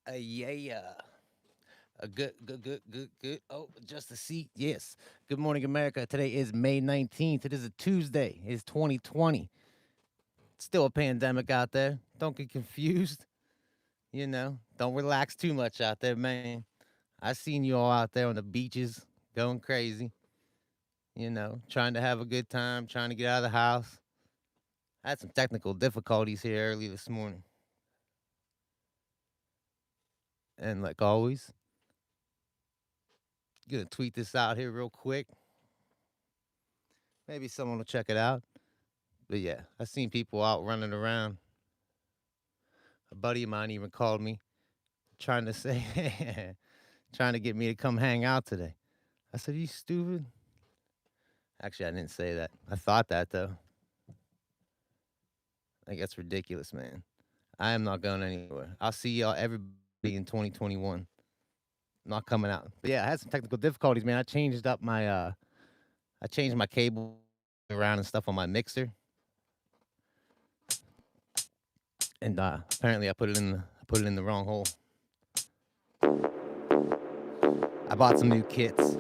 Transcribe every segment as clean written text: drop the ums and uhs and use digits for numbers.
Yeah. Good. Oh, just a seat. Yes. Good morning, America. Today is May 19th. It is a Tuesday. It's 2020. Still a pandemic out there. Don't get confused. Don't relax too much out there, man. I seen you all out there on the beaches going crazy, trying to have a good time, trying to get out of the house. I had some technical difficulties here early this morning. And like always, gonna tweet this out here real quick. Maybe someone will check it out. But yeah, I seen people out running around. A buddy of mine even called me trying to say, trying to get me to come hang out today. I said, "You stupid." Actually, I didn't say that. I thought that though. Like that's ridiculous, man. I am not going anywhere. I'll see y'all everybody in 2021. Not coming out. But yeah, I had some technical difficulties, man. I changed my cable around and stuff on my mixer. And apparently I put it in the wrong hole. I bought some new kits.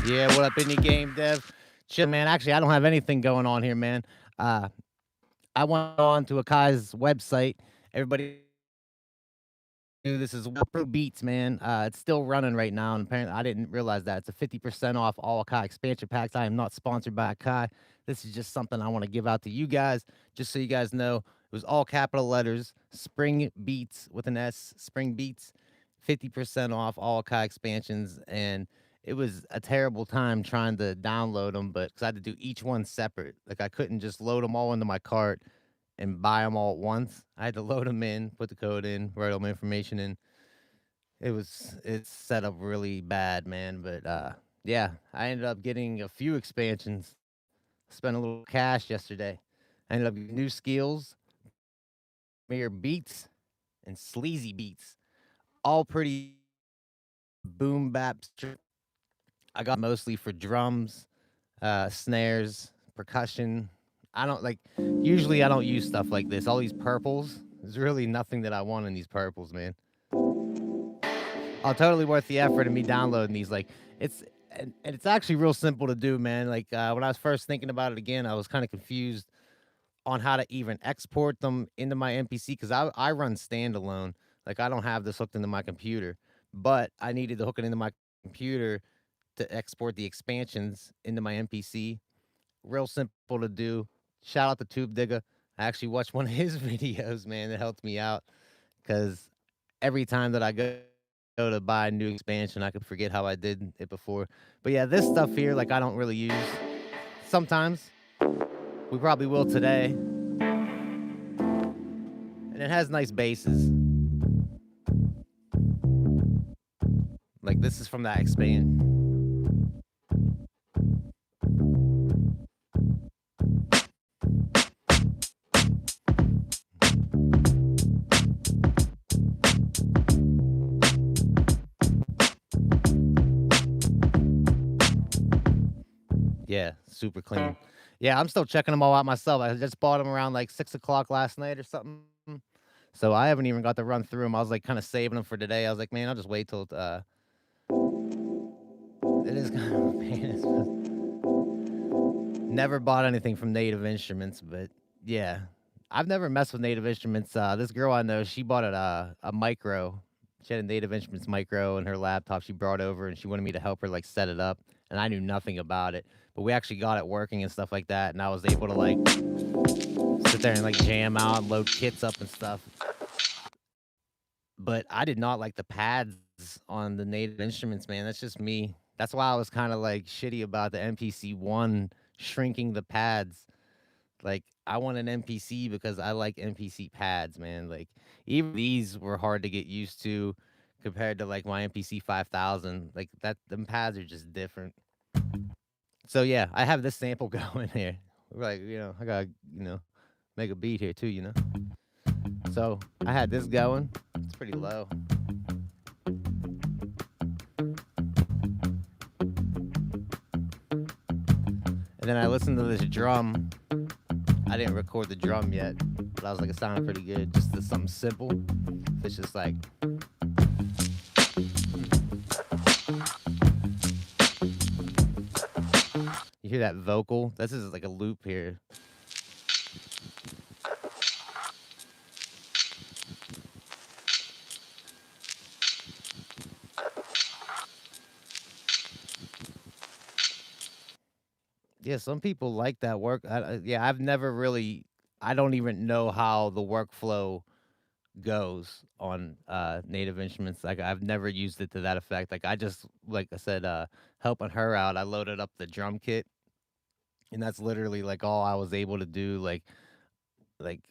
Yeah, what up, indie game dev? Chill, man. Actually, I don't have anything going on here, man. Uh, I went on to Akai's website. Everybody knew this is Pro Beats, man. It's still running right now, and apparently I didn't realize that. It's a 50% off all Akai expansion packs. I am not sponsored by Akai. This is just something I want to give out to you guys, just so you guys know. It was all capital letters, Spring Beats with an S, Spring Beats, 50% off all Akai expansions, and it was a terrible time trying to download them, but because I had to do each one separate. Like I couldn't just load them all into my cart and buy them all at once. I had to load them in, put the code in, write all my information in. It's set up really bad, man. But yeah, I ended up getting a few expansions. Spent a little cash yesterday. I ended up getting new skills, mere beats, and sleazy beats. All pretty boom bap. I got mostly for drums, snares, percussion. I don't like. Usually, I don't use stuff like this. All these purples. There's really nothing that I want in these purples, man. Oh, totally worth the effort of me downloading these. Like, it's and it's actually real simple to do, man. Like when I was first thinking about it again, I was kind of confused on how to even export them into my MPC because I run standalone. Like I don't have this hooked into my computer, but I needed to hook it into my computer to export the expansions into my MPC. Real simple to do. Shout out to Tube Digger. I actually watched one of his videos, man. That helped me out because every time that I go to buy a new expansion, I could forget how I did it before. But yeah, this stuff here, like I don't really use. Sometimes we probably will today, and it has nice basses. Like this is from that expand. Yeah, super clean. Yeah, I'm still checking them all out myself. I just bought them around like 6 o'clock last night or something. So I haven't even got to run through them. I was like kind of saving them for today. I was like, man, I'll just wait till it is kind of a pain. Never bought anything from Native Instruments, but yeah, I've never messed with Native Instruments. This girl I know, she bought a micro. She had a Native Instruments micro in her laptop. She brought over, and she wanted me to help her like set it up, and I knew nothing about it. But we actually got it working and stuff like that, and I was able to like sit there and like jam out and load kits up and stuff. But I did not like the pads on the native instruments, man. That's just me. That's why I was kind of like shitty about the MPC one shrinking the pads. Like I want an MPC because I like MPC pads, man. Like even these were hard to get used to compared to like my MPC 5000. Like that, them pads are just different. So yeah, I have this sample going here. Like I gotta make a beat here too. So I had this going. It's pretty low. And then I listened to this drum. I didn't record the drum yet, but I was like, it sounded pretty good. Just something simple. It's just like. You hear that vocal? This is like a loop here. Yeah, some people like that work. Yeah, I've never really. I don't even know how the workflow goes on native instruments. Like I've never used it to that effect. Like I just, like I said, helping her out, I loaded up the drum kit, and that's literally like all I was able to do. Like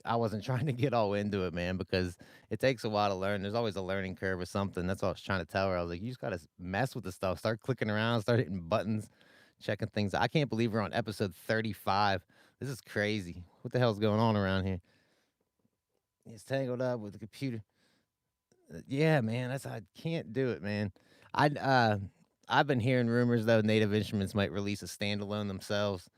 I wasn't trying to get all into it, man, because it takes a while to learn. There's always a learning curve or something. That's what I was trying to tell her. I was like, you just gotta mess with the stuff, start clicking around, start hitting buttons, checking things. I can't believe we're on episode 35. This is crazy. What the hell's going on around here? It's tangled up with the computer. Yeah, man, I can't do it, man. I've been hearing rumors though Native Instruments might release a standalone themselves.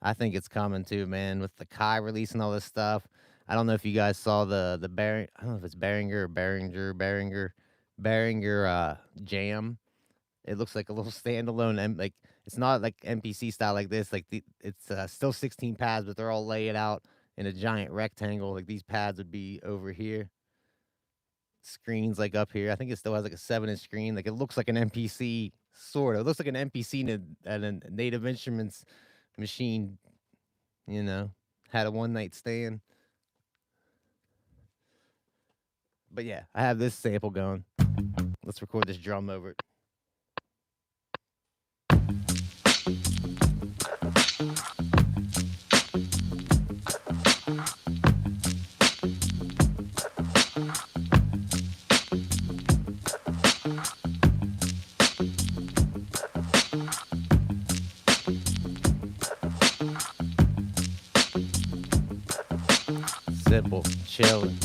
I think it's coming too, man, with the Kai releasing all this stuff. I don't know if you guys saw the Behringer, I don't know if it's Behringer or Behringer Jam. It looks like a little standalone like it's not like MPC style like this. Like it's still 16 pads, but they're all laid out in a giant rectangle. Like these pads would be over here. Screens like up here. I think it still has like a 7-inch screen. Like it looks like an MPC sort of. It looks like an MPC at a Native Instruments machine. Had a one night stand. But yeah, I have this sample going. Let's record this drum over it. Simple, chilling.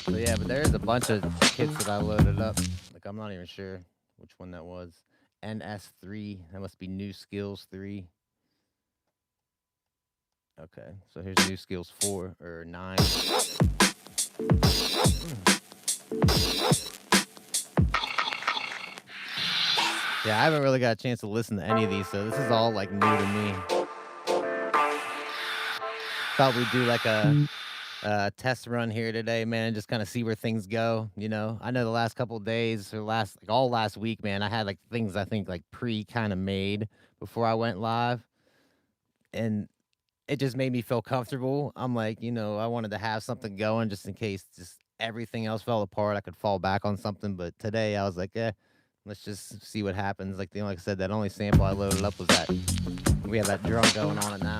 So yeah, but there's a bunch of kits that I loaded up. Like I'm not even sure which one that was. NS3. That must be New Skills 3. Okay, so here's New Skills 4 or 9. Yeah, I haven't really got a chance to listen to any of these, so this is all like new to me. Thought we'd do like a test run here today, man, just kind of see where things go. I know the last couple of days or all last week, man, I had like things I think like kind of made before I went live, and it just made me feel comfortable. I'm like, I wanted to have something going just in case just everything else fell apart. I could fall back on something, but today I was like, let's just see what happens. Like like I said, that only sample I loaded up was that. We have that drum going on it now.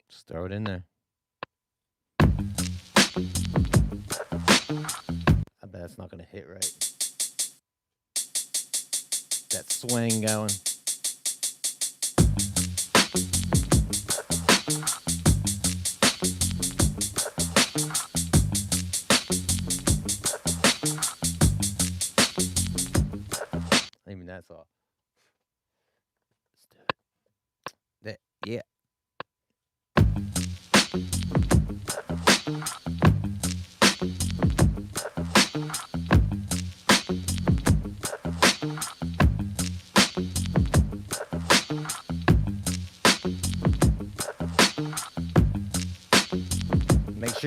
Just throw it in there. I bet it's not going to hit right. That swing going. Even that's off. Let's do it. Yeah.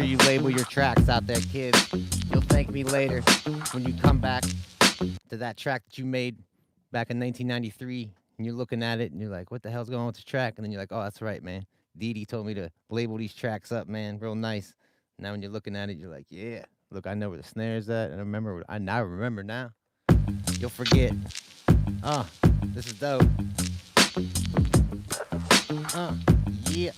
sure you label your tracks out there, kids. You'll thank me later when you come back to that track that you made back in 1993, and you're looking at it and you're like, what the hell's going on with this track? And then you're like, oh, that's right, man. Dee Dee told me to label these tracks up, man, real nice. Now when you're looking at it, you're like, yeah, look, I know where the snare's at, and I now remember now. You'll forget. This is dope. Yeah.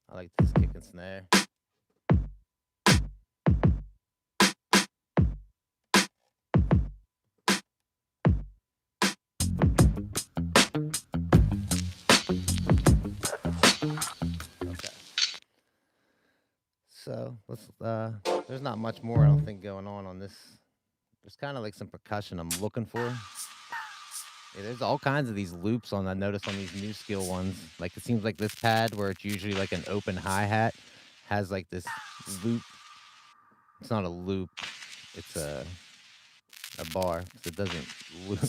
I like this kick and snare. So let's there's not much more I don't think going on this. There's kind of like some percussion I'm looking for. Yeah, there's all kinds of these loops on I noticed on these new skill ones. Like it seems like this pad where it's usually like an open hi-hat has like this loop. It's not a loop, it's a bar, because it doesn't loop.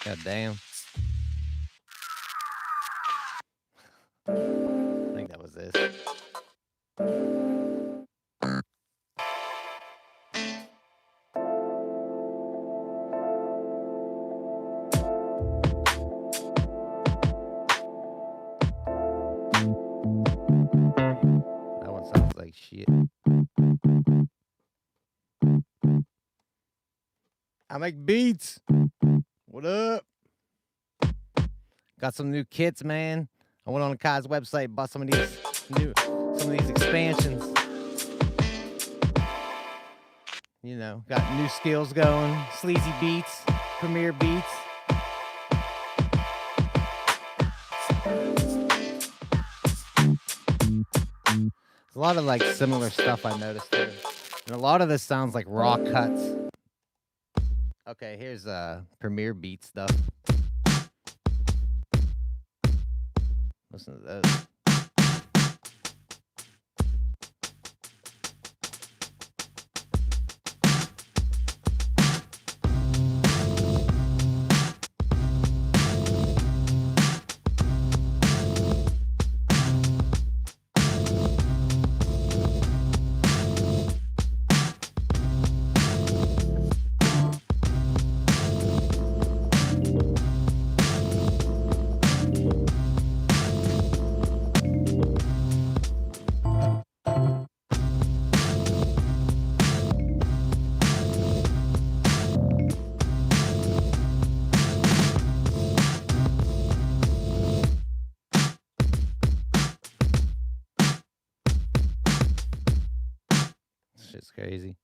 God damn. I think that was this. That one sounds like shit. I make beats. What up? Got some new kits, man. I went on AKAI's website, bought some of these expansions. You know, got new skills going, sleazy beats, premiere beats. There's a lot of like similar stuff I noticed there. And a lot of this sounds like raw cuts. Okay, here's premiere beat stuff. Listen to those. Shit's crazy.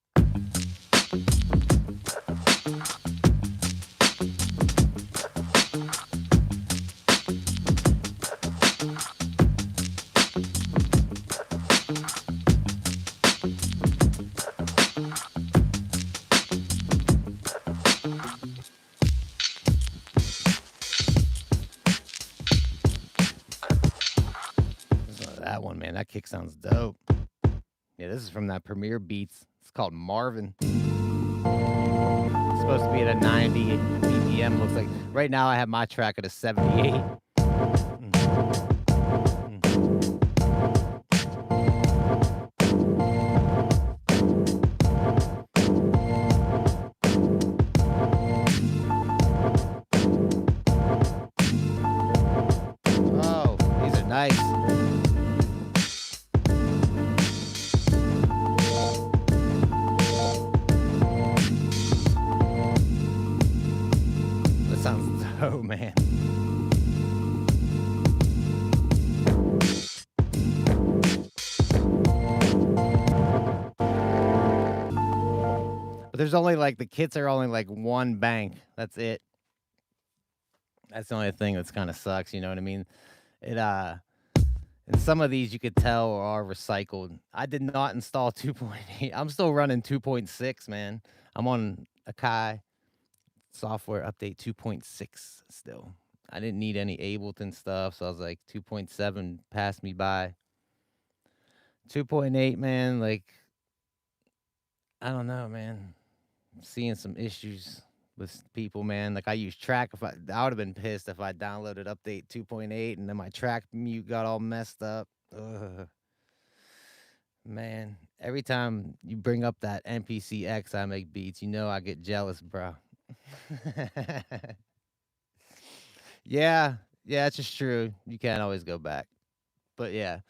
That one, man, that kick sounds dope. Yeah, this is from that Premiere Beats. It's called Marvin. It's supposed to be at a 90 BPM. Looks like right now I have my track at a 78. Oh, these are nice. Oh, man. But there's only like, the kits are only like one bank. That's it. That's the only thing that's kind of sucks. You know what I mean? It and some of these you could tell are recycled. I did not install 2.8. I'm still running 2.6, man. I'm on AKAI software update 2.6 still. I didn't need any Ableton stuff, so I was like 2.7 passed me by. 2.8, man, like I don't know, man. I'm seeing some issues with people, man. Like I use track if I would have been pissed if I downloaded update 2.8 and then my track mute got all messed up. Ugh. Man, every time you bring up that MPC X I make beats, you know I get jealous, bro. Yeah, yeah, it's just true. You can't always go back. But yeah,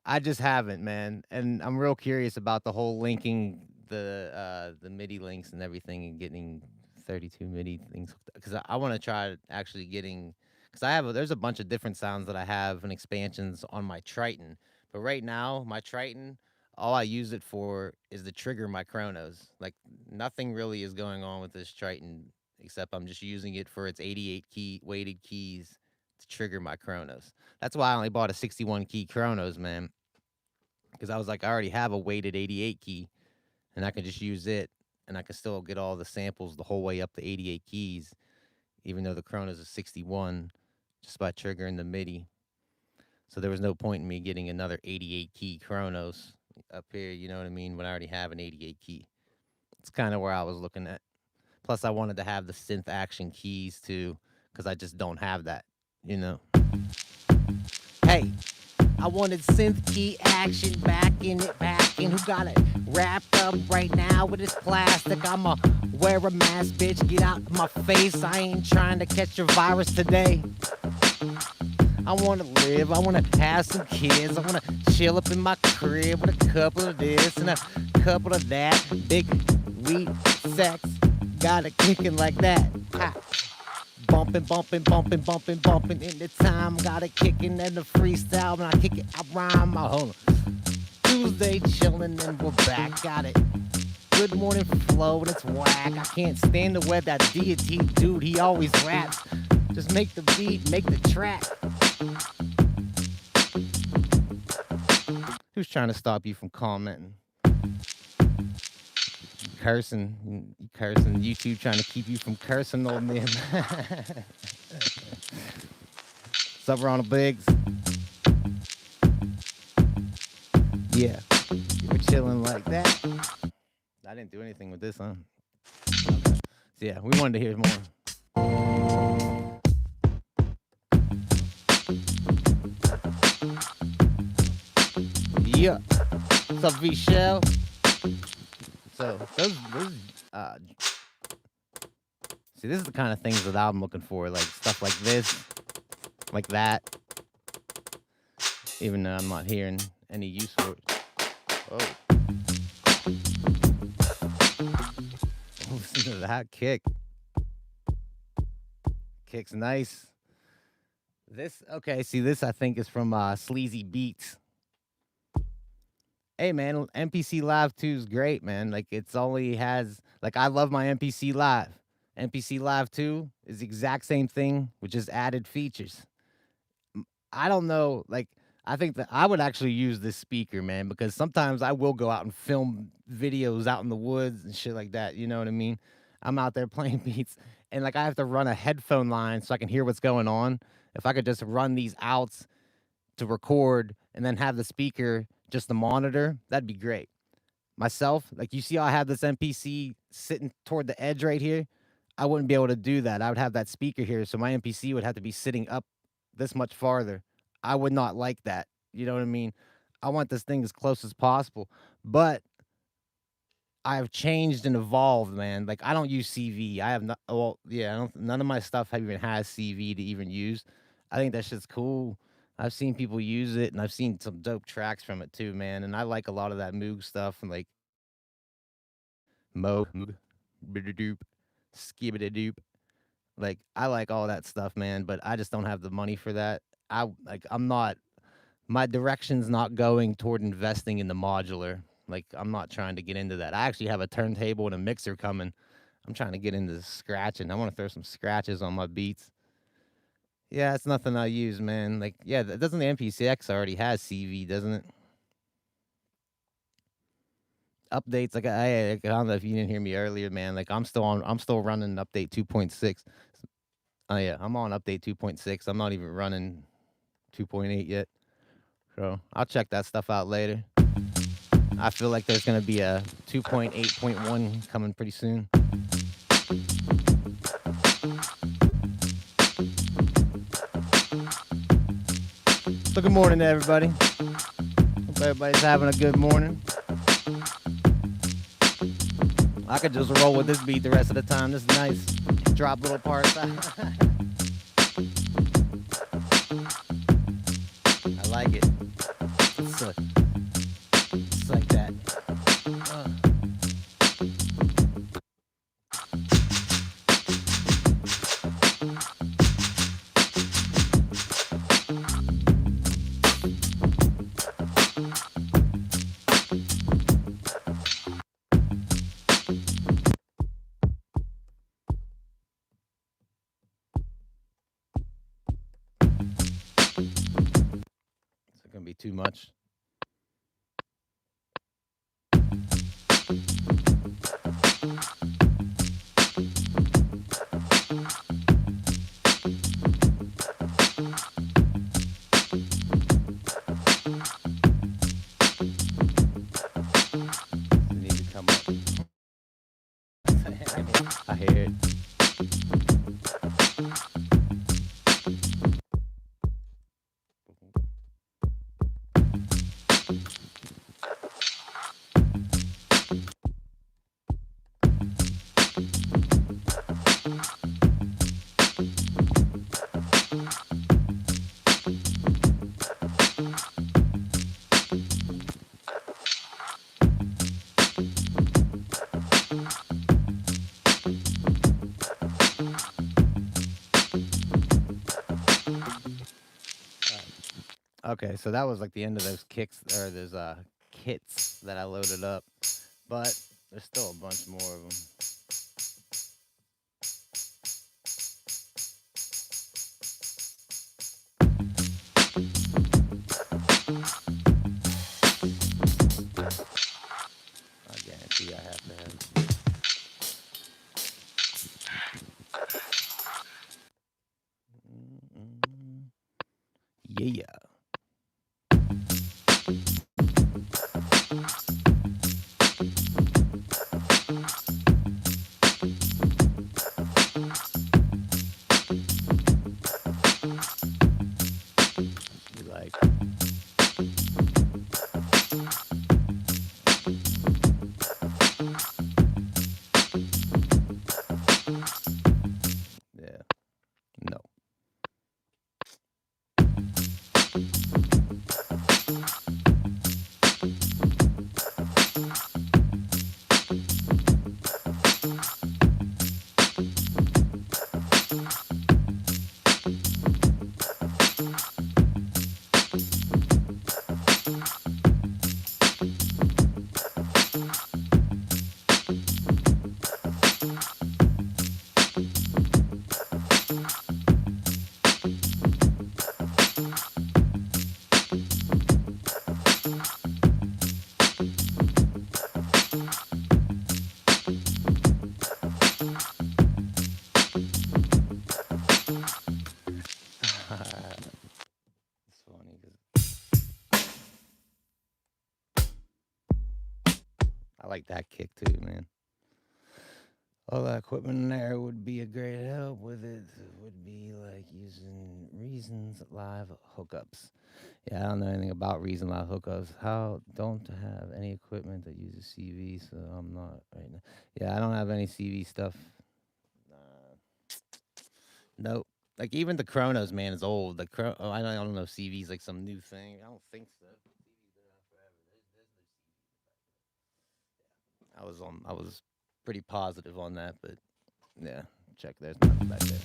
I just haven't, man. And I'm real curious about the whole linking the MIDI links and everything and getting 32 MIDI things because I want to try actually getting because there's a bunch of different sounds that I have and expansions on my Triton. But right now, my Triton, all I use it for is to trigger my chronos. Like nothing really is going on with this Triton except I'm just using it for its 88 key weighted keys to trigger my chronos. That's why I only bought a 61 key chronos, man. Because I was like, I already have a weighted 88 key, and I can just use it, and I can still get all the samples the whole way up to 88 keys, even though the chronos is 61, just by triggering the MIDI. So there was no point in me getting another 88 key chronos up here, you know what I mean, when I already have an 88 key. It's kind of where I was looking at. Plus, I wanted to have the synth action keys too, because I just don't have that, you know. Hey, I wanted synth key action back in it, back in. Who got it wrapped up right now with this plastic? I'ma wear a mask, bitch. Get out of my face. I ain't trying to catch your virus today. I wanna live, I wanna have some kids. I wanna chill up in my crib with a couple of this and a couple of that. Big weed, sex, got it kicking like that. Ha. Bumping, bumping, bumping, bumping, bumping in the time. Got it kicking and the freestyle. When I kick it, I rhyme. Hold on. Tuesday chilling and we're back. Got it. Good morning flow and it's whack. I can't stand the way that deity dude, he always raps. Just make the beat, make the track. Who's trying to stop you from commenting? Cursing, YouTube trying to keep you from cursing, old man. What's up, Ronald Biggs? Yeah, you were chilling like that. I didn't do anything with this, huh? Okay. So yeah, we wanted to hear more. Yeah. What's up, V-Shell? So those see, this is the kind of things that I'm looking for, like stuff like this, like that. Even though I'm not hearing any use for it. Oh. Listen to that kick. Kick's nice. This, okay, see, this I think is from Sleazy Beats. Hey, man, MPC Live 2 is great, man. Like, it's only has, like, I love my MPC Live. MPC Live 2 is the exact same thing with just added features. I don't know, like, I think that I would actually use this speaker, man, because sometimes I will go out and film videos out in the woods and shit like that. You know what I mean? I'm out there playing beats, and like I have to run a headphone line so I can hear what's going on. If I could just run these outs to record and then have the speaker just the monitor, that'd be great. Myself, like you see how I have this MPC sitting toward the edge right here? I wouldn't be able to do that. I would have that speaker here, so my MPC would have to be sitting up this much farther. I would not like that. You know what I mean? I want this thing as close as possible. But I've changed and evolved, man. Like I don't use CV. I have not. Well, yeah. None of my stuff even has CV to even use. I think that shit's cool. I've seen people use it, and I've seen some dope tracks from it too, man. And I like a lot of that Moog stuff, and like Moog, bidadoop, skibidadoop. Like I like all that stuff, man. But I just don't have the money for that. I'm not. My direction's not going toward investing in the modular. Like I'm not trying to get into that. I actually have a turntable and a mixer coming. I'm trying to get into scratching. I want to throw some scratches on my beats. Yeah, it's nothing I use, man. Like, yeah, doesn't the MPCX already has CV, doesn't it? Updates, like I don't know if you didn't hear me earlier, man. Like I'm still running update 2.6. Oh yeah, I'm on update 2.6. I'm not even running 2.8 yet. So I'll check that stuff out later. I feel like there's gonna be a 2.8.1 coming pretty soon. So good morning to everybody. Hope everybody's having a good morning. I could just roll with this beat the rest of the time. This is nice. Drop little parts. I like it. It's like that. Is it gonna be too much? I hear it. Okay, so that was like the end of those kicks or those kits that I loaded up, but there's still a bunch more of them. I guarantee I have to have. Yeah. Like. Yeah. No. It's funny because I like that kick too, man. All that equipment in there would be a great help with it. It would be like using Reason's live hookups. Yeah, I don't know anything about Reason live hookups. How don't have any equipment that uses CV, so I'm not right now. Yeah, I don't have any CV stuff. Nope. Like even the Chronos, man, is old. The I don't know if CV's like some new thing. I don't think so. I was pretty positive on that, but yeah, check. There's nothing back there.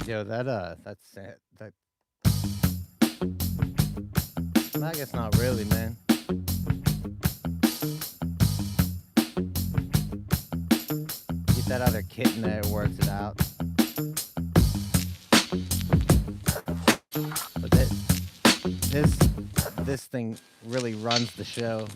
Yo, that's that. I guess not really, man. Get that other kit in there, it works it out. But this thing really runs the show.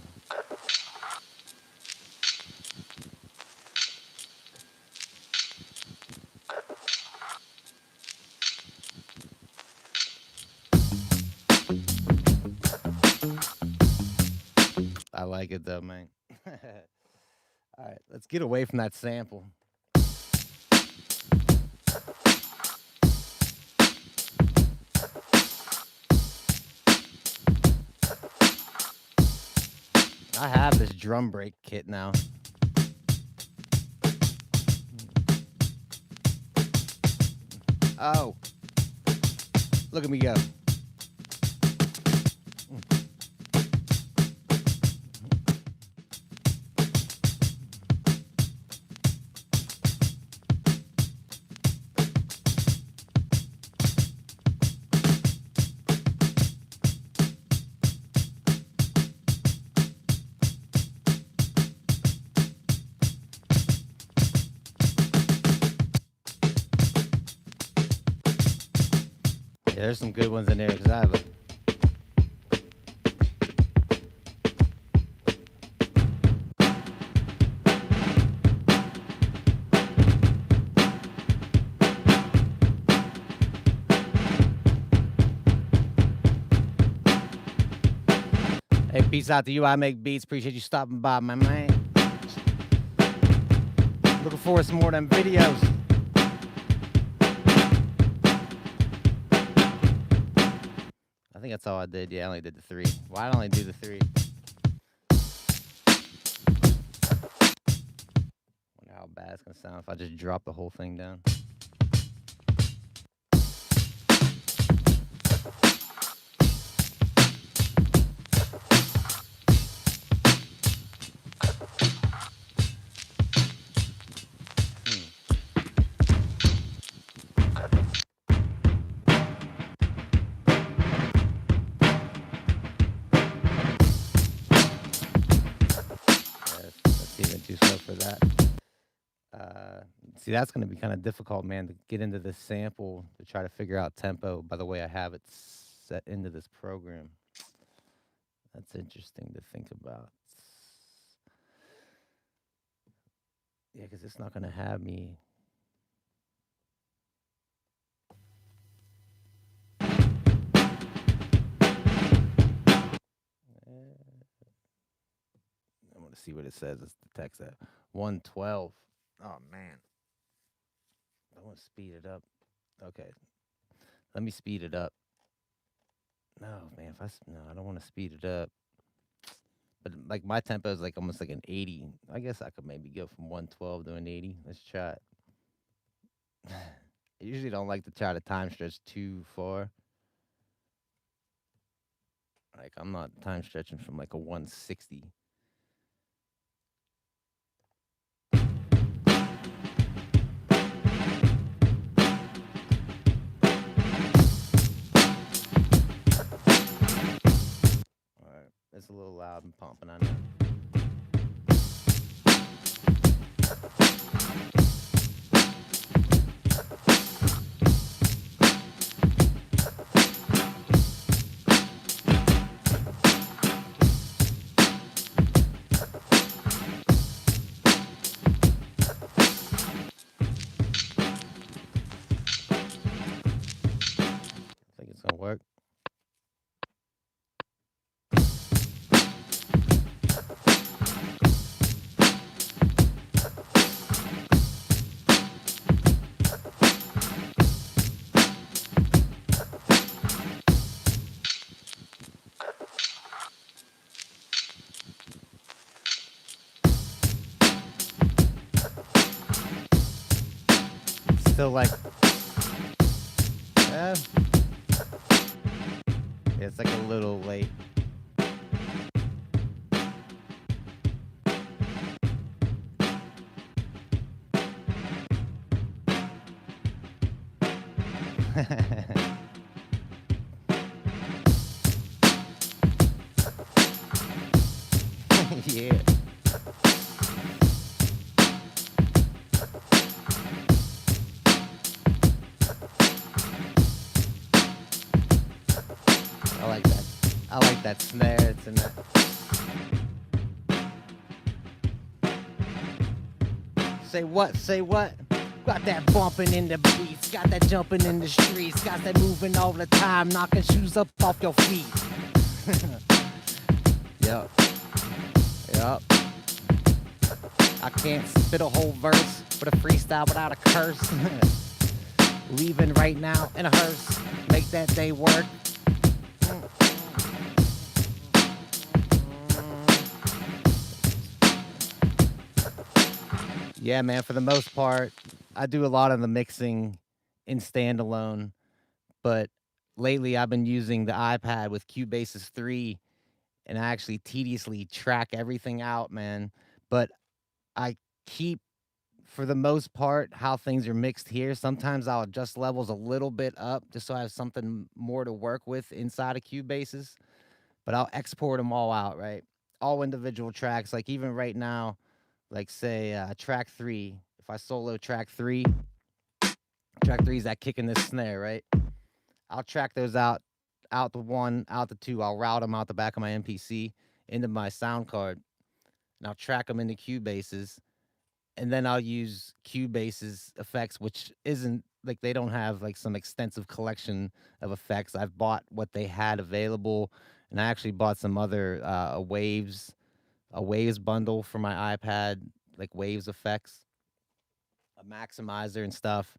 I like it though, man. All right, let's get away from that sample. I have this drum break kit now. Oh, look at me go. Yeah, there's some good ones in there because I have a. Hey, peace out to you. I make beats. Appreciate you stopping by, my man. Looking forward to some more of them videos. I think that's all I did. Yeah, I only did the 3. Why did I only do the 3? Wonder how bad it's gonna sound if I just drop the whole thing down. See, that's going to be kind of difficult, man, to get into this sample to try to figure out tempo by the way I have it set into this program. That's interesting to think about. Yeah, because it's not going to have me. I want to see what it says. It's the text at 112. Oh, man. I want to speed it up. Okay. Let me speed it up. No, man. No, I don't want to speed it up. But like my tempo is like almost like an 80. I guess I could maybe go from 112 to an 80. Let's try it. I usually don't like to try to time stretch too far. Like I'm not time stretching from like a 160. It's a little loud and pumping, I know. I think it's gonna work. Still like, yeah, it's like a little late. Yeah. I like that. I like that snare. It's in that. Say what? Say what? Got that bumping in the beats, got that jumping in the streets, got that moving all the time, knocking shoes up off your feet. Yup. Yup. I can't spit a whole verse with a freestyle without a curse. Leaving right now in a hearse, make that day work. Yeah, man, for the most part, I do a lot of the mixing in standalone, but lately I've been using the iPad with Cubase's 3 and I actually tediously track everything out, man. But I keep, for the most part, how things are mixed here. Sometimes I'll adjust levels a little bit up just so I have something more to work with inside of Cubase's, but I'll export them all out, right? All individual tracks, like even right now, like say track 3, if I solo track 3 is that kick in this snare, right? I'll track those out the 1, out the 2. I'll route them out the back of my MPC into my sound card, and I'll track them into Cubase's, and then I'll use Cubase's effects, which isn't like they don't have like some extensive collection of effects. I've bought what they had available, and I actually bought some other a waves bundle for my iPad, like waves effects, a maximizer and stuff.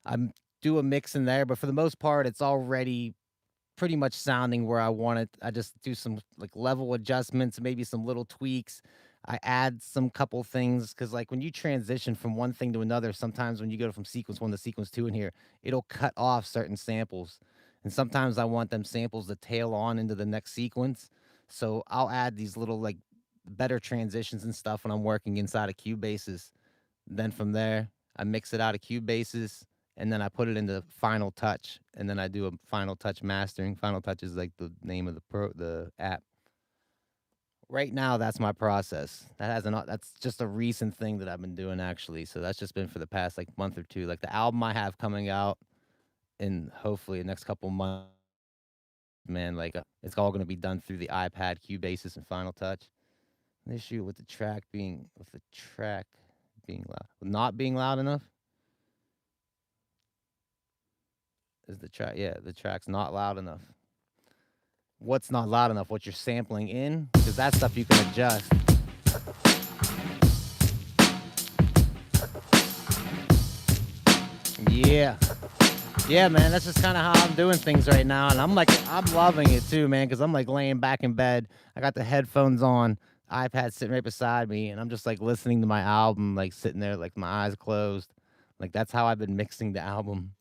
I'm do a mix in there, but for the most part, it's already pretty much sounding where I want it. I just do some like level adjustments, maybe some little tweaks. I add some couple things because like when you transition from one thing to another, sometimes when you go from sequence 1 to sequence 2 in here, it'll cut off certain samples. And sometimes I want them samples to tail on into the next sequence. So I'll add these little like better transitions and stuff when I'm working inside of Cubase's. Then from there, I mix it out of Cubase's and then I put it into Final Touch, and then I do a Final Touch mastering. Final Touch is like the name of the app. Right now, that's my process. That's just a recent thing that I've been doing actually. So that's just been for the past like month or two. Like the album I have coming out in hopefully the next couple months, man. Like it's all gonna be done through the iPad, Cubasis, and Final Touch. The issue with the track being loud, not being loud enough. Is the track? Yeah, the track's not loud enough. What's not loud enough? What you're sampling in? Because that stuff you can adjust. Yeah. Yeah, man, that's just kind of how I'm doing things right now. And I'm loving it too, man, because I'm like laying back in bed. I got the headphones on, iPad sitting right beside me, and I'm just like listening to my album, like sitting there, like my eyes closed. Like that's how I've been mixing the album.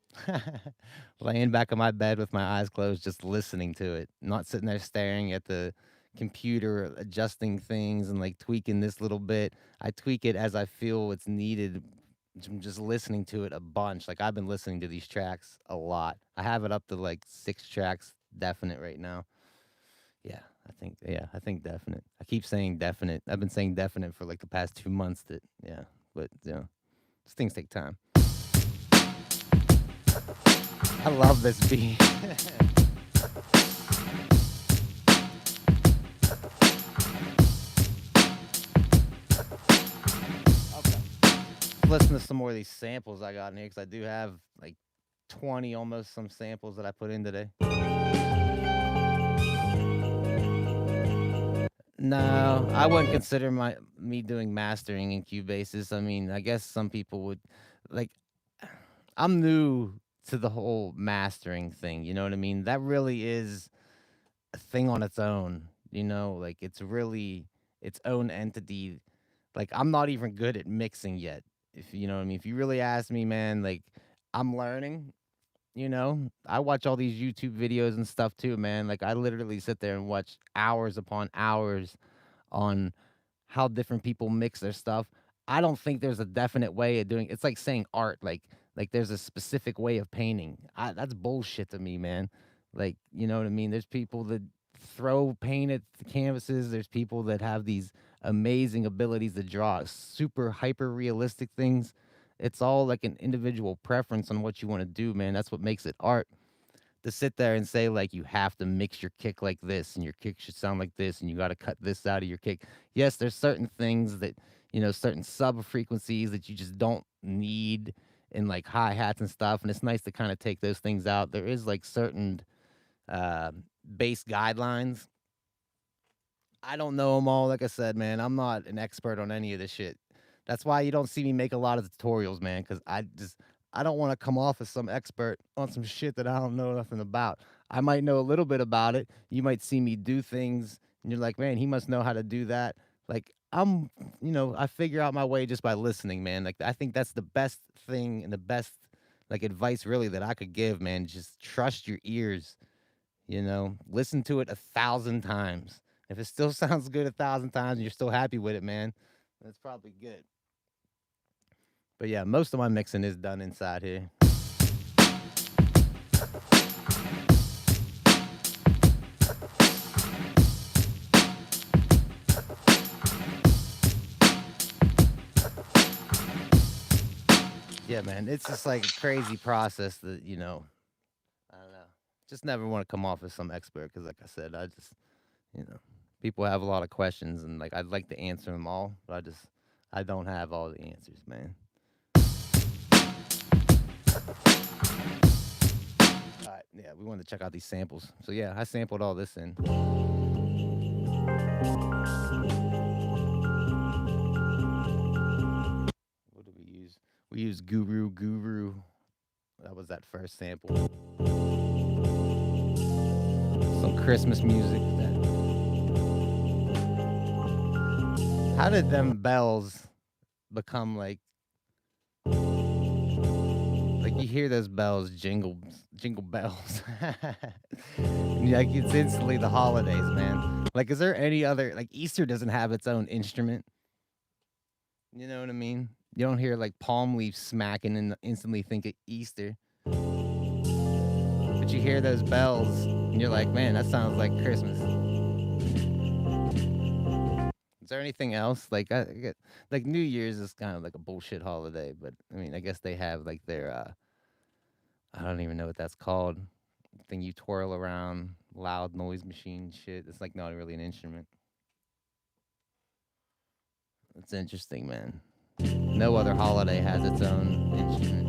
Laying back on my bed with my eyes closed, just listening to it, not sitting there staring at the computer, adjusting things and like tweaking this little bit. I tweak it as I feel it's needed. I'm just listening to it a bunch. Like I've been listening to these tracks a lot. I have it up to like 6 tracks definite right now. I think definite. I keep saying definite. I've been saying definite for like the past 2 months that but these things take time. I love this beat. Okay. Listen to some more of these samples I got in here because I do have like 20 almost some samples that I put in today. No, I wouldn't consider me doing mastering in Cubasis. I mean, I guess some people would like I'm new to the whole mastering thing, you know what I mean? That really is a thing on its own, like it's really its own entity. Like I'm not even good at mixing yet. If you know what I mean. If you really ask me, man, like I'm learning, I watch all these YouTube videos and stuff too, man. Like I literally sit there and watch hours upon hours on how different people mix their stuff. I don't think there's a definite way of doing it's like saying art. Like Like there's a specific way of painting. That's bullshit to me, man. Like, you know what I mean? There's people that throw paint at the canvases. There's people that have these amazing abilities to draw super hyper realistic things. It's all like an individual preference on what you want to do, man. That's what makes it art. To sit there and say like you have to mix your kick like this and your kick should sound like this and you got to cut this out of your kick. Yes, there's certain things that, you know, certain sub frequencies that you just don't need in like hi-hats and stuff, and it's nice to kind of take those things out. There is like certain uh base guidelines. I don't know them all. Like I said, man, I'm not an expert on any of this shit. That's why you don't see me make a lot of tutorials, man, because I don't want to come off as some expert on some shit that I don't know nothing about. I might know a little bit about it. You might see me do things, and you're like, man, he must know how to do that. Like I'm, you know, I figure out my way just by listening, man. Like I think that's the best thing and the best like advice really that I could give, man. Just trust your ears, you know, listen to it 1,000 times. If it still sounds good 1,000 times and you're still happy with it, man, that's probably good. But yeah, most of my mixing is done inside here. Yeah, man, it's just like a crazy process that, you know, I don't know. Just never want to come off as some expert because, like I said, I just, you know, people have a lot of questions and like I'd like to answer them all, but I don't have all the answers, man. All right, yeah, we wanted to check out these samples. So yeah, I sampled all this in. What did we use? We used Guru. That was that first sample. Some Christmas music. How did them bells become like you hear those bells jingle bells? Like it's instantly the holidays, man. Like, is there any other like Easter doesn't have its own instrument? You know what I mean? You don't hear like palm leaves smacking and instantly think of Easter. But you hear those bells and you're like, man, that sounds like Christmas. Is there anything else? Like I get like New Year's is kind of like a bullshit holiday, but I mean I guess they have like their I don't even know what that's called. Thing you twirl around, loud noise machine shit. It's like not really an instrument. It's interesting, man. No other holiday has its own instrument.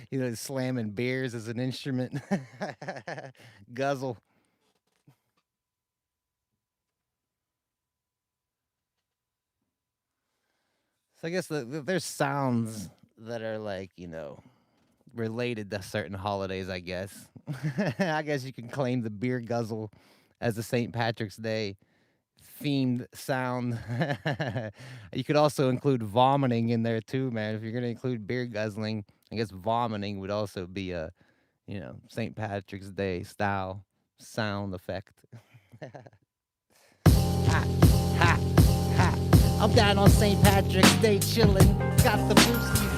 You know, slamming beers as an instrument. Guzzle. So I guess there's sounds that are like, you know, related to certain holidays, I guess. I guess you can claim the beer guzzle as a St. Patrick's Day themed sound. You could also include vomiting in there too, man. If you're gonna include beer guzzling, I guess vomiting would also be a, you know, St. Patrick's Day style sound effect. Ha, ha, ha. I'm down on St. Patrick's Day chillin'. Got the brewskis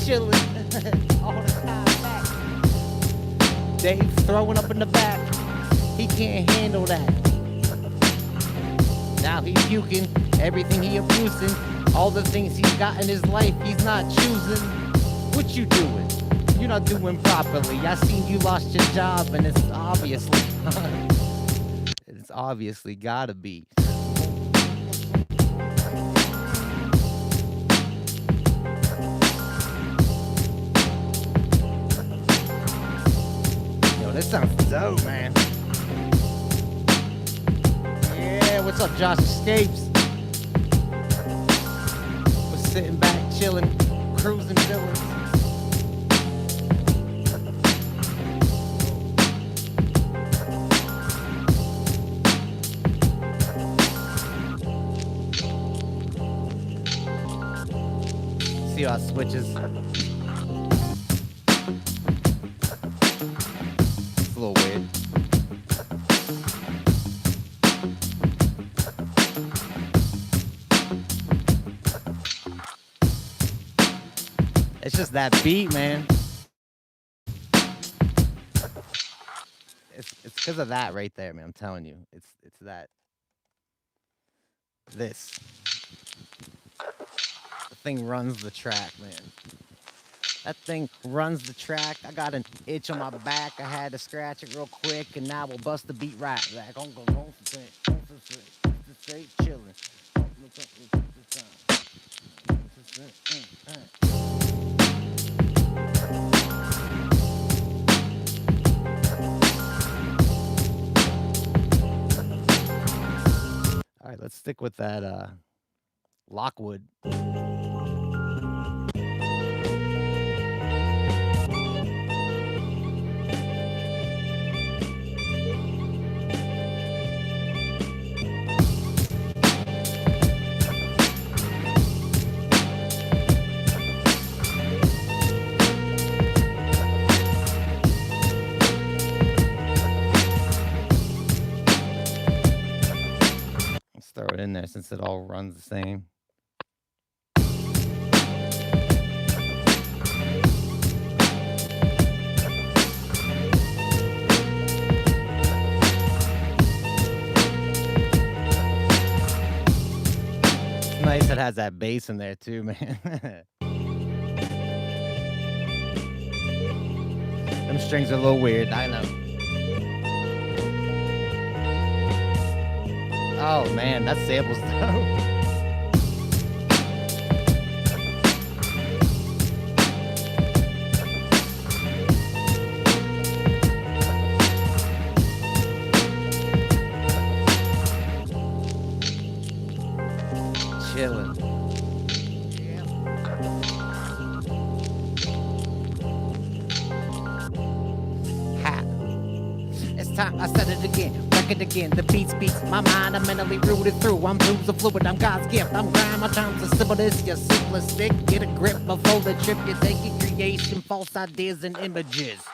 chillin'. All the time back. Dave throwing up in the back. He can't handle that. Now he's puking everything he abusing. All the things he's got in his life he's not choosing. What you doing? You're not doing properly. I seen you lost your job and it's obviously it's obviously gotta be. Yo, this sounds dope, man. Yeah, what's up, Josh Escapes? We're sitting back, chilling, cruising villains. See how it switches. It's a little weird. It's just that beat, man. It's because of that right there, man. I'm telling you. It's that. This. The thing runs the track, man. That thing runs the track. I got an itch on my back. I had to scratch it real quick, and now we'll bust the beat right back. I'm going to stay chilling. All right, let's stick with that Lockwood. Let's throw it in there since it all runs the same. Nice, it has that bass in there too, man. Them strings are a little weird, I know. Oh man, that sample's dope. Chilling. Ha. It's time, I said it again, record again, the beats, my mind, I'm mentally rooted through, I'm losing fluid, I'm God's gift, I'm grind, my time to simple this, you're simplistic, get a grip before the trip, you're taking creation, false ideas and images.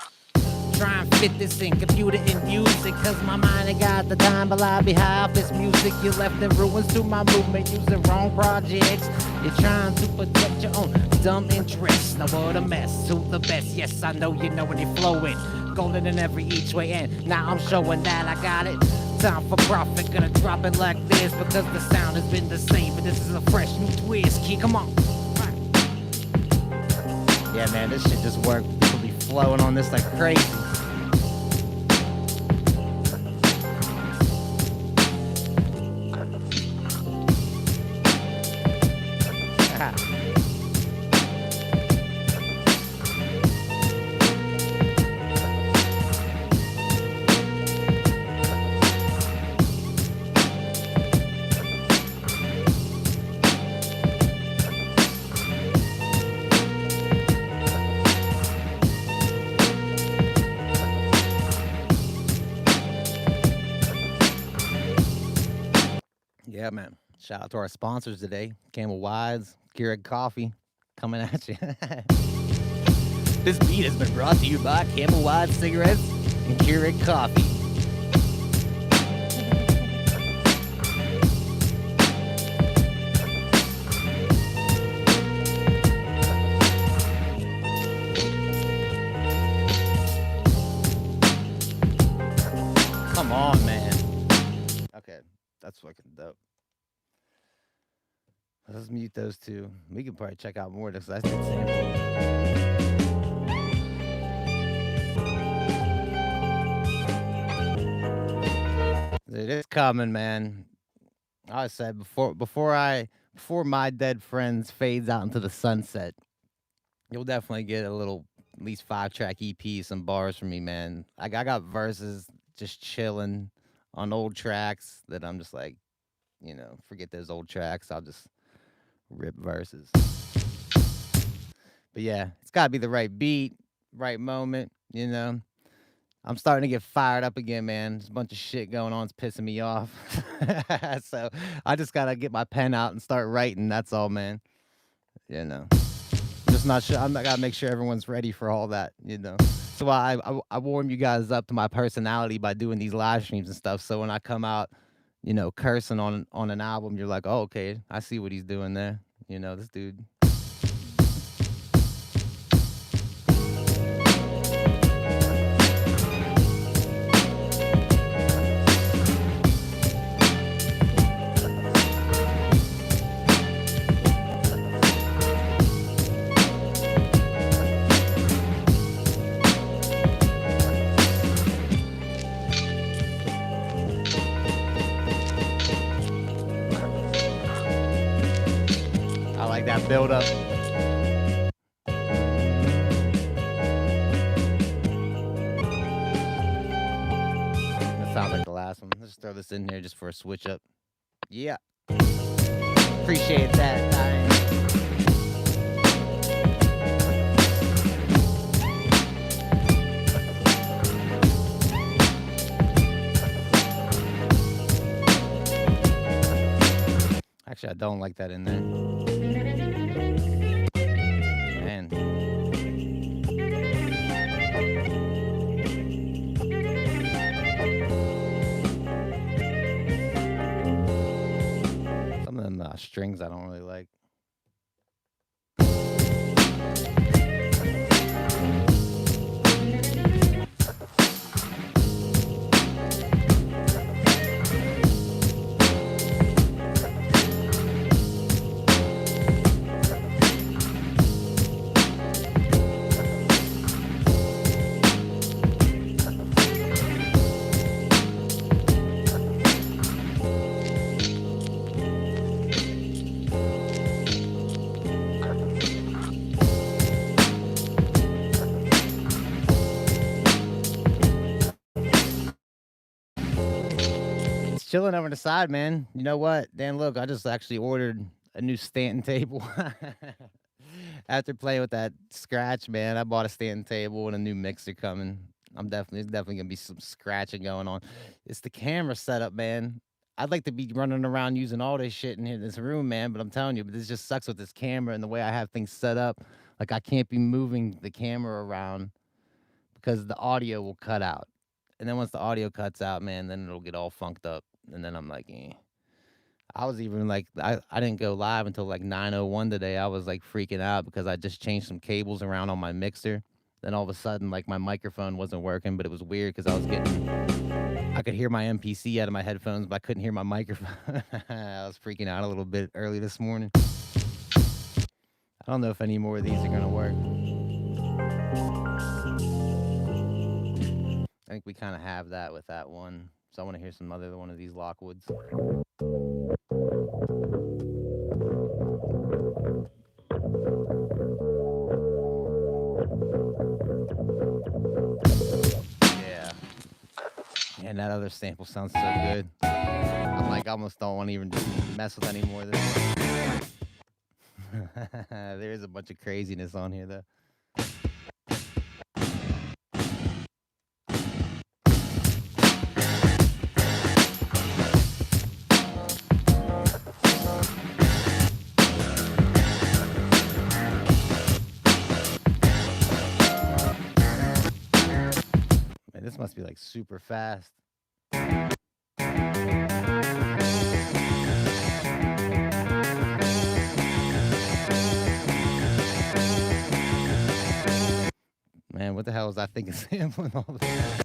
Try and fit this in, computer and music, cause my mind ain't got the time, but lie behind this music, you left in ruins to my movement, using wrong projects, you're trying to protect your own dumb interests, now what a mess, to the best, yes I know you know when you're flowing, golden in every each way, and now I'm showing that I got it, time for profit, gonna drop it like this, because the sound has been the same, but this is a fresh new twist, key, come on. Yeah man, this shit just worked, people be flowing on this like crazy. Yeah, man. Shout out to our sponsors today. Camel Wides, Keurig Coffee, coming at you. This beat has been brought to you by Camel Wide Cigarettes and Keurig Coffee. Come on, man. Okay, that's fucking dope. Let's mute those two. We can probably check out more because that's the sample. It is coming, man. I said before my dead friends fades out into the sunset, you'll definitely get a little at least 5-track EP, some bars from me, man. I got verses just chilling on old tracks that I'm just like, forget those old tracks. I'll just rip verses. But yeah, it's got to be the right beat, right moment, I'm starting to get fired up again, man. There's a bunch of shit going on. It's pissing me off. So I just got to get my pen out and start writing. That's all, man. Just not sure. I got to make sure everyone's ready for all that, So I warm you guys up to my personality by doing these live streams and stuff. So when I come out, cursing on an album, you're like, oh, okay, I see what he's doing there. This dude. That build up. That sounds like the last one. Let's throw this in here just for a switch up. Yeah. Appreciate that, guys. Actually, I don't like that in there. Man. Some of them strings I don't really like. Chilling over the side, man. You know what, Dan? Look, I just actually ordered a new Stanton table. After playing with that scratch, man, I bought a Stanton table and a new mixer coming. It's definitely gonna be some scratching going on. It's the camera setup, man. I'd like to be running around using all this shit in here, this room, man. But I'm telling you, but this just sucks with this camera and the way I have things set up. Like I can't be moving the camera around because the audio will cut out. And then once the audio cuts out, man, then it'll get all funked up. And then I'm like, eh. I was even like, I didn't go live until like 9:01 today. I was like freaking out because I just changed some cables around on my mixer. Then all of a sudden, like my microphone wasn't working, but it was weird because I could hear my MPC out of my headphones, but I couldn't hear my microphone. I was freaking out a little bit early this morning. I don't know if any more of these are going to work. I think we kind of have that with that one. So I want to hear some other one of these Lockwoods. Yeah. And that other sample sounds so good. I'm like, I almost don't want to even mess with any more of this. There is a bunch of craziness on here, though. This must be like super fast. Man, what the hell was I thinking sampling all this?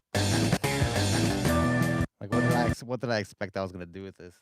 What did I expect I was gonna do with this?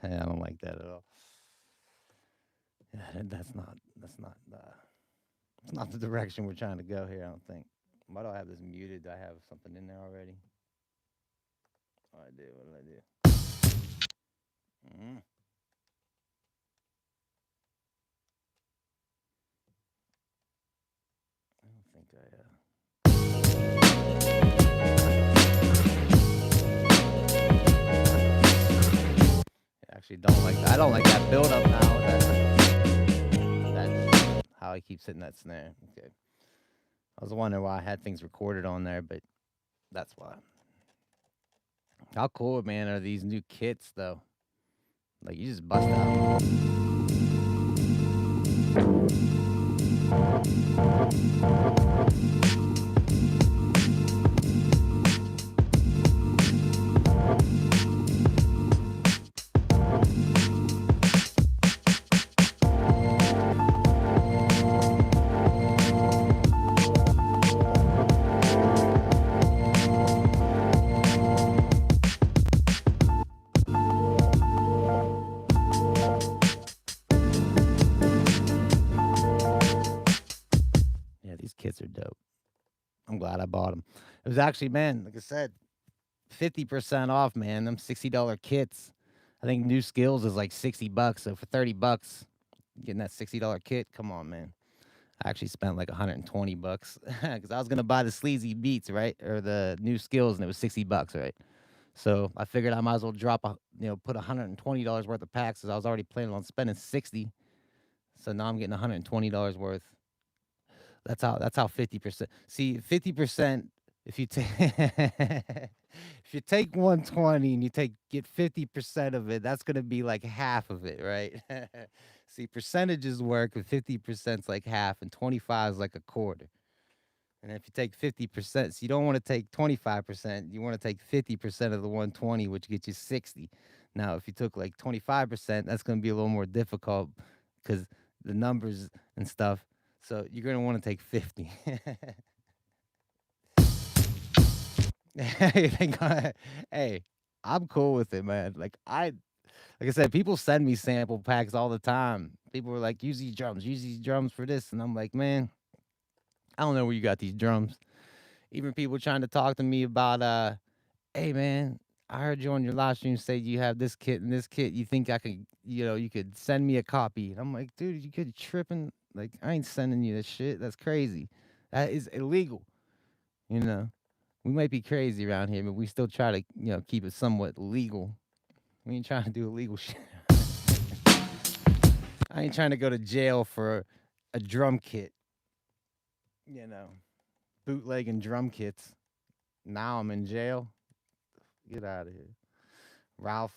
I don't like that at all. Yeah, that's not it's not the direction we're trying to go here, I don't think. Why do I have this muted? Do I have something in there already? Oh, I do. What did I do? I don't think I actually don't like that. I don't like that build up now. That's how he keeps hitting that snare. Okay. I was wondering why I had things recorded on there, but that's why. How cool, man, are these new kits though? Like you just bust out. Kits are dope. I'm glad I bought them. It was actually, man, like I said, 50% off, man. Them $60 kits. I think new skills is like $60. So for $30, getting that $60 kit, come on, man. I actually spent like $120 because I was gonna buy the sleazy beats, right, or the new skills, and it was $60, right? So I figured I might as well drop put $120 worth of packs, because I was already planning on spending $60. So now I'm getting $120 worth. That's how 50%. See, 50%, if you take if you take 120 and you get 50% of it, that's gonna be like half of it, right? See, percentages work, and 50% is like half, and 25 is like a quarter. And if you take 50%, so you don't want to take 25%, you want to take 50% of the 120, which gets you 60. Now, if you took like 25%, that's gonna be a little more difficult because the numbers and stuff. So you're gonna want to take 50. Hey, I'm cool with it, man. Like I said, people send me sample packs all the time. People were like, use these drums for this. And I'm like, man, I don't know where you got these drums. Even people trying to talk to me about, hey man, I heard you on your live stream say you have this kit and this kit. You think I could, you could send me a copy? And I'm like, dude, you could tripping. Like, I ain't sending you this shit. That's crazy. That is illegal. We might be crazy around here, but we still try to, keep it somewhat legal. We ain't trying to do illegal shit. I ain't trying to go to jail for a drum kit. Bootlegging drum kits. Now I'm in jail. Get out of here. Ralph.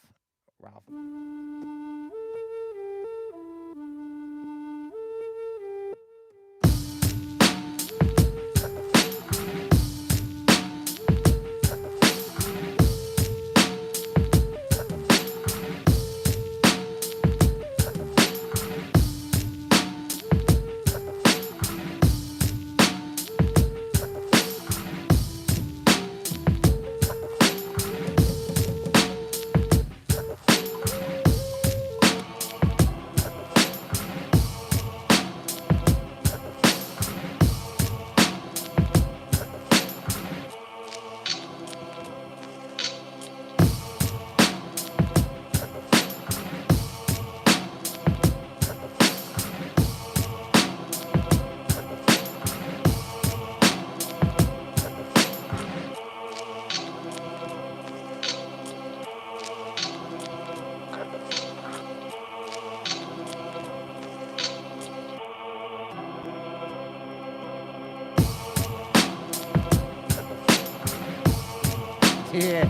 Yeah.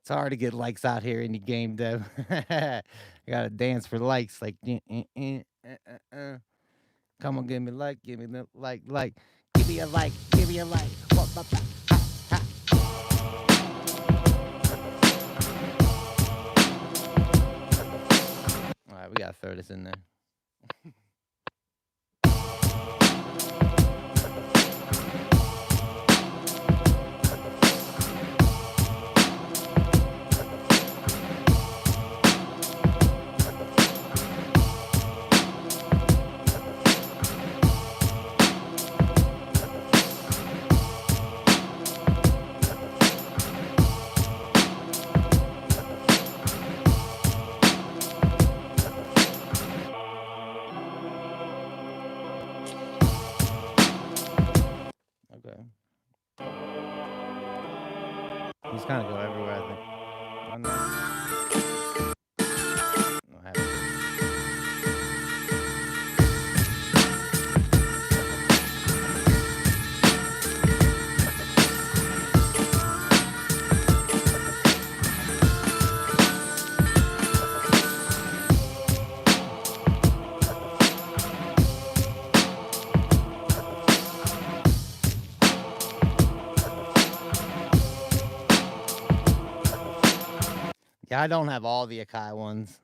It's hard to get likes out here in the game, Dev. I gotta dance for likes. Like, come on, give me like, give me the like. Give me a like, give me a like. All right, we gotta throw this in there. Okay. He's kind of go everywhere, I think. I know. I have to. Yeah, I don't have all the AKAI ones.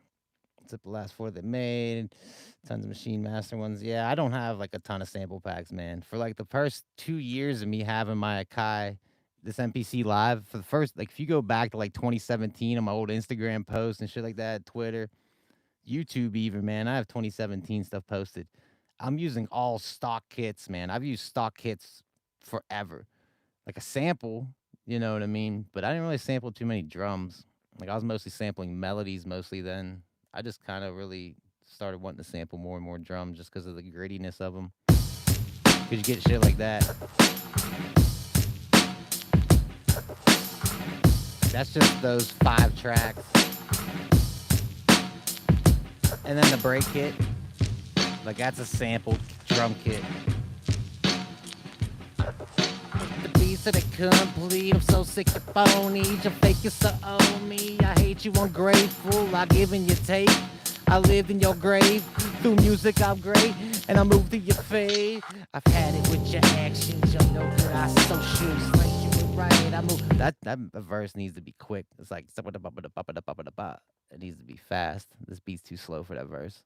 Except the last 4 they made. Tons of Machine Master ones. Yeah, I don't have like a ton of sample packs, man. For like the first 2 years of me having my AKAI, this MPC live, for the first, like if you go back to like 2017 on my old Instagram posts and shit like that, Twitter, YouTube even, man, I have 2017 stuff posted. I'm using all stock kits, man. I've used stock kits forever. Like a sample, you know what I mean? But I didn't really sample too many drums. Like I was mostly sampling melodies mostly then. I just kind of really started wanting to sample more and more drums just because of the grittiness of them. Because you get shit like that. That's just those 5 tracks. And then the break kit. Like that's a sample drum kit. The beats are the complete. I'm so sick of phonies. You fake you so own me. I hate you ungrateful. I given you tape. I lived in your grave. Through music I'm great. And I moved to your fade. I've had it with your actions. You're no good. I so shoes. Like you were right. I moved. That verse needs to be quick. It's like it needs to be fast. This beat's too slow for that verse.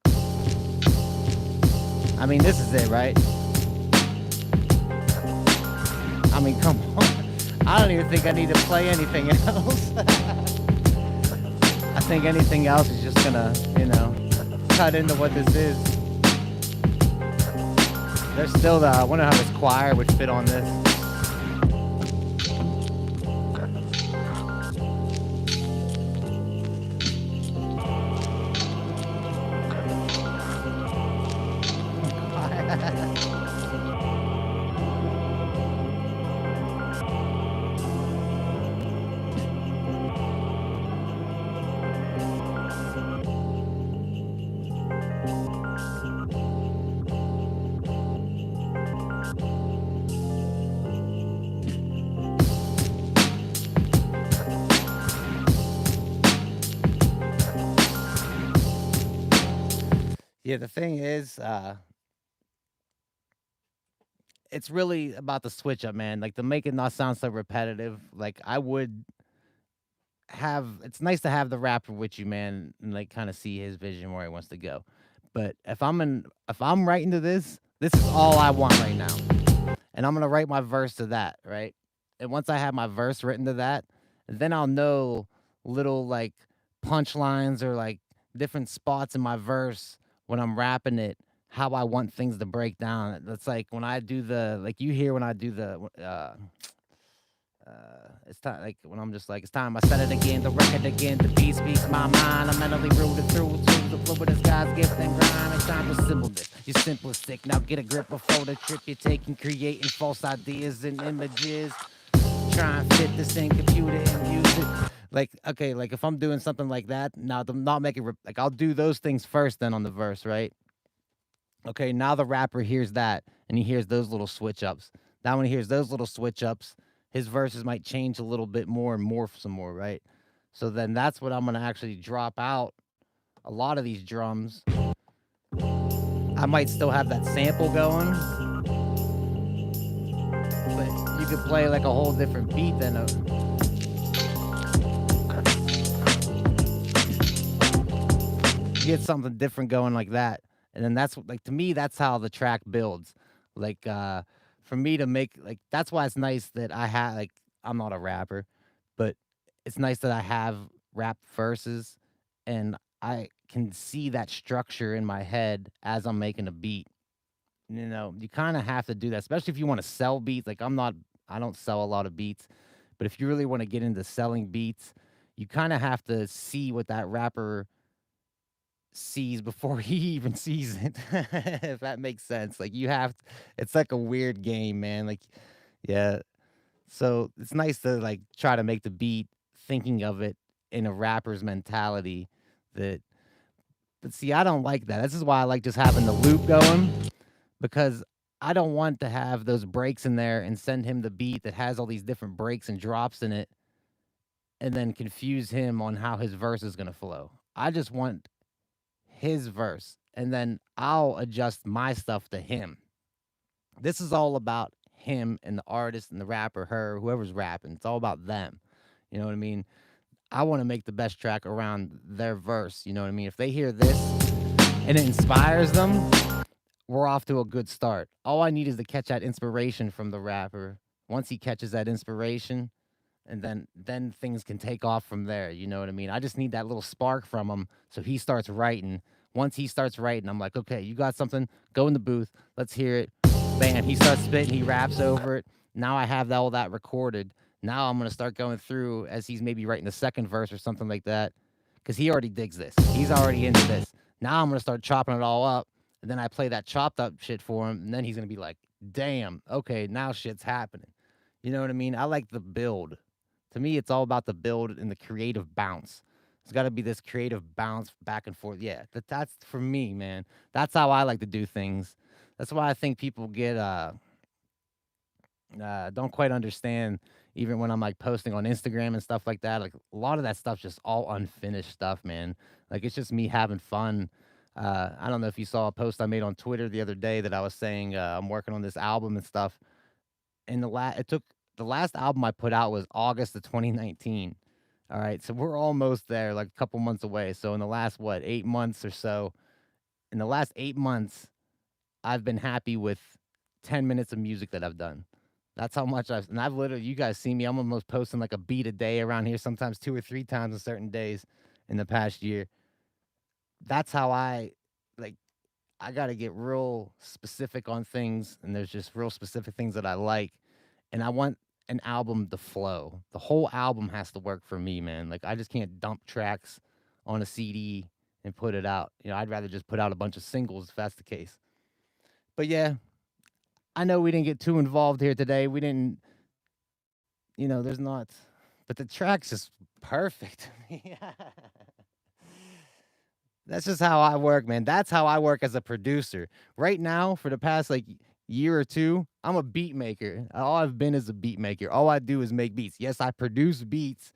I mean, this is it, right? I mean, come on. I don't even think I need to play anything else. I think anything else is just gonna, cut into what this is. There's still the, I wonder how this choir would fit on this. Yeah, the thing is, it's really about the switch up, man. Like to make it not sound so repetitive. Like I would have. It's nice to have the rapper with you, man, and like kind of see his vision where he wants to go. But if I'm writing to this is all I want right now, and I'm gonna write my verse to that, right? And once I have my verse written to that, then I'll know little like punchlines or like different spots in my verse when I'm rapping it, how I want things to break down. That's like when I do the like you hear when I do the it's time like when I'm just like it's time I said it again, the record again, the beat speaks my mind. I'm mentally rooted through to the flow of this guy's gift and grime. It's time to symbol this. You're simplistic. Now get a grip before the trip you're taking, creating false ideas and images. Try and fit this in computer and use it. Like okay, like if I'm doing something like that, now I'm not making like I'll do those things first, then on the verse, right? Okay, now the rapper hears that and he hears those little switch ups. Now when he hears those little switch ups, his verses might change a little bit more and morph some more, right? So then that's what I'm gonna actually drop out. A lot of these drums, I might still have that sample going, but you could play like a whole different beat than a. You get something different going like that, and then that's like, to me, that's how the track builds. Like for me to make, like, that's why it's nice that I have, like, I'm not a rapper, but it's nice that I have rap verses, and I can see that structure in my head as I'm making a beat. You know, you kind of have to do that, especially if you want to sell beats. Like, I don't sell a lot of beats, but if you really want to get into selling beats, you kind of have to see what that rapper sees before he even sees it. If that makes sense. Like, you have it's like a weird game, man. Like, yeah. So it's nice to like try to make the beat thinking of it in a rapper's mentality. That But see, I don't like that. This is why I like just having the loop going, because I don't want to have those breaks in there and send him the beat that has all these different breaks and drops in it and then confuse him on how his verse is going to flow. I just want his verse, and then I'll adjust my stuff to him. This is all about him and the artist and the rapper, her, whoever's rapping. It's all about them. You know what I mean? I want to make the best track around their verse. You know what I mean? If they hear this and it inspires them, we're off to a good start. All I need is to catch that inspiration from the rapper. Once he catches that inspiration, and then things can take off from there. You know what I mean? I just need that little spark from him, so he starts writing. Once he starts writing, I'm like, okay, you got something? Go in the booth. Let's hear it. Bam, he starts spitting. He raps over it. Now I have all that recorded. Now I'm gonna start going through as he's maybe writing the second verse or something like that, because he already digs this. He's already into this. Now I'm gonna start chopping it all up, and then I play that chopped up shit for him, and then he's gonna be like, damn, okay, now shit's happening. You know what I mean? I like the build. To me, it's all about the build and the creative bounce. It's got to be this creative bounce back and forth. Yeah, that's for me, man. That's how I like to do things. That's why I think people get don't quite understand, even when I'm like posting on Instagram and stuff like that. Like, a lot of that stuff's just all unfinished stuff, man. Like, it's just me having fun. I don't know if you saw a post I made on Twitter the other day that I was saying I'm working on this album and stuff. And the last album I put out was August of 2019. All right, so we're almost there, like a couple months away. So in the last, what, 8 months or so, in the last 8 months, I've been happy with 10 minutes of music that I've done. That's how much I've literally, you guys see me, I'm almost posting like a beat a day around here, sometimes 2 or 3 times on certain days in the past year. That's how like, I got to get real specific on things, and there's just real specific things that I like, and I want an album to flow. The whole album has to work for me, man. Like, I just can't dump tracks on a CD and put it out. You know, I'd rather just put out a bunch of singles if that's the case. But yeah, I know we didn't get too involved here today. We didn't, there's not, but the track's just perfect. That's just how I work, man. That's how I work as a producer. Right now, for the past like year or two, I'm a beat maker. All I've been is a beat maker. All I do is make beats. Yes, I produce beats,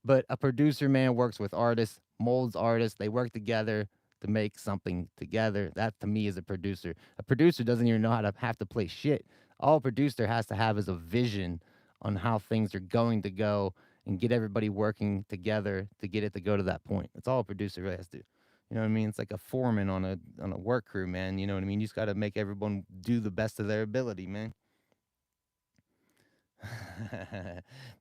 but a producer, man, works with artists, molds artists. They work together to make something together. That to me is a producer. A producer doesn't even know how to have to play shit. All a producer has to have is a vision on how things are going to go and get everybody working together to get it to go to that point. That's all a producer really has to do. You know what I mean? It's like a foreman on a work crew, man. You know what I mean? You just got to make everyone do the best of their ability, man.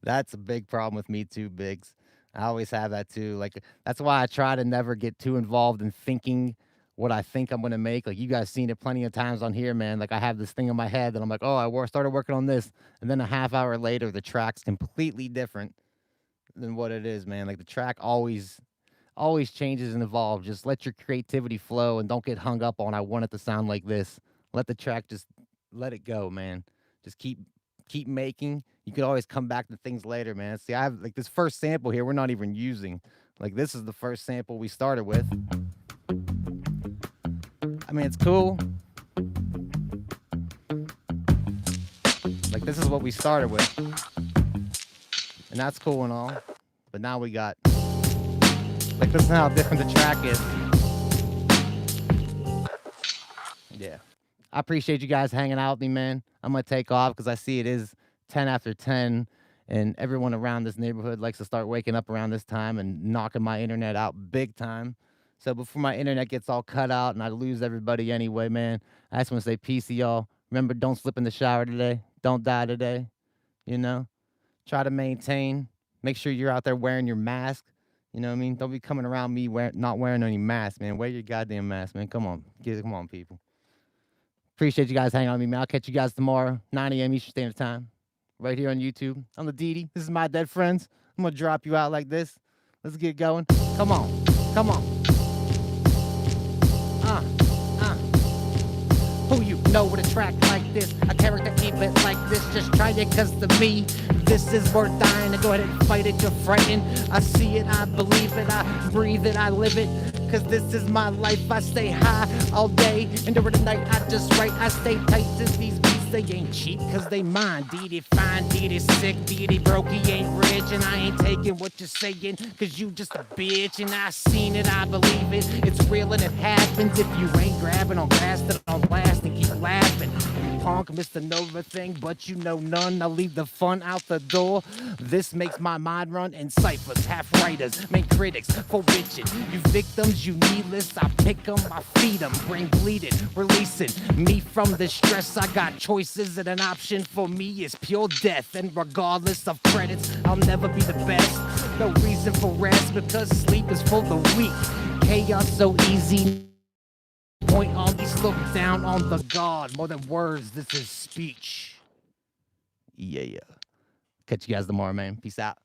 That's a big problem with me too, Biggs. I always have that too. Like, that's why I try to never get too involved in thinking what I think I'm gonna make. Like, you guys seen it plenty of times on here, man. Like, I have this thing in my head that I'm like, oh, started working on this, and then a half hour later, the track's completely different than what it is, man. Like, the track always changes and evolves. Just let your creativity flow and don't get hung up on I want it to sound like this. Let the track just let it go, man. Just keep making. You could always come back to things later, man. See, I have like this first sample here we're not even using. Like, this is the first sample we started with. I mean, it's cool. Like, this is what we started with. and that's cool and all. But now we got, like, listen how different the track is. Yeah. I appreciate you guys hanging out with me, man. I'm going to take off because I see it is 10 after 10, and everyone around this neighborhood likes to start waking up around this time and knocking my internet out big time. So before my internet gets all cut out and I lose everybody anyway, man, I just want to say peace to y'all. Remember, don't slip in the shower today. Don't die today. You know? Try to maintain. Make sure you're out there wearing your mask. You know what I mean? Don't be coming around me not wearing any mask, man. Wear your goddamn mask, man. Come on. Come on, people. Appreciate you guys hanging out with me, man. I'll catch you guys tomorrow, 9 a.m. Eastern Standard Time, right here on YouTube. I'm the DD. This is my dead friends. I'm going to drop you out like this. Let's get going. Come on. Come on. Who you know with a track like this? A character even like this. Just try it, cause to me, this is worth dying to go ahead and fight it. You're frightened. I see it, I believe it, I breathe it, I live it. Cause this is my life. I stay high all day, and during the night I just write. I stay tight since these beats, they ain't cheap, cause they mine. DD fine, DD sick, DD broke, he ain't rich, and I ain't taking what you're saying, cause you just a bitch, and I seen it, I believe it. It's real and it happens. If you ain't grabbing on grass that don't last, and keep laughing. Punk, Mr. Nova thing, but you know none. I leave the fun out the door. This makes my mind run in ciphers, half writers, main critics for bitching. You victims, you needless, I pick them, I feed them, brain bleeding, releasing me from the stress. I got choices, and an option for me is pure death. And regardless of credits, I'll never be the best. No reason for rest, because sleep is for the weak. Chaos so easy. Point on these, look down on the God. More than words, this is speech. Yeah. Catch you guys tomorrow, man. Peace out.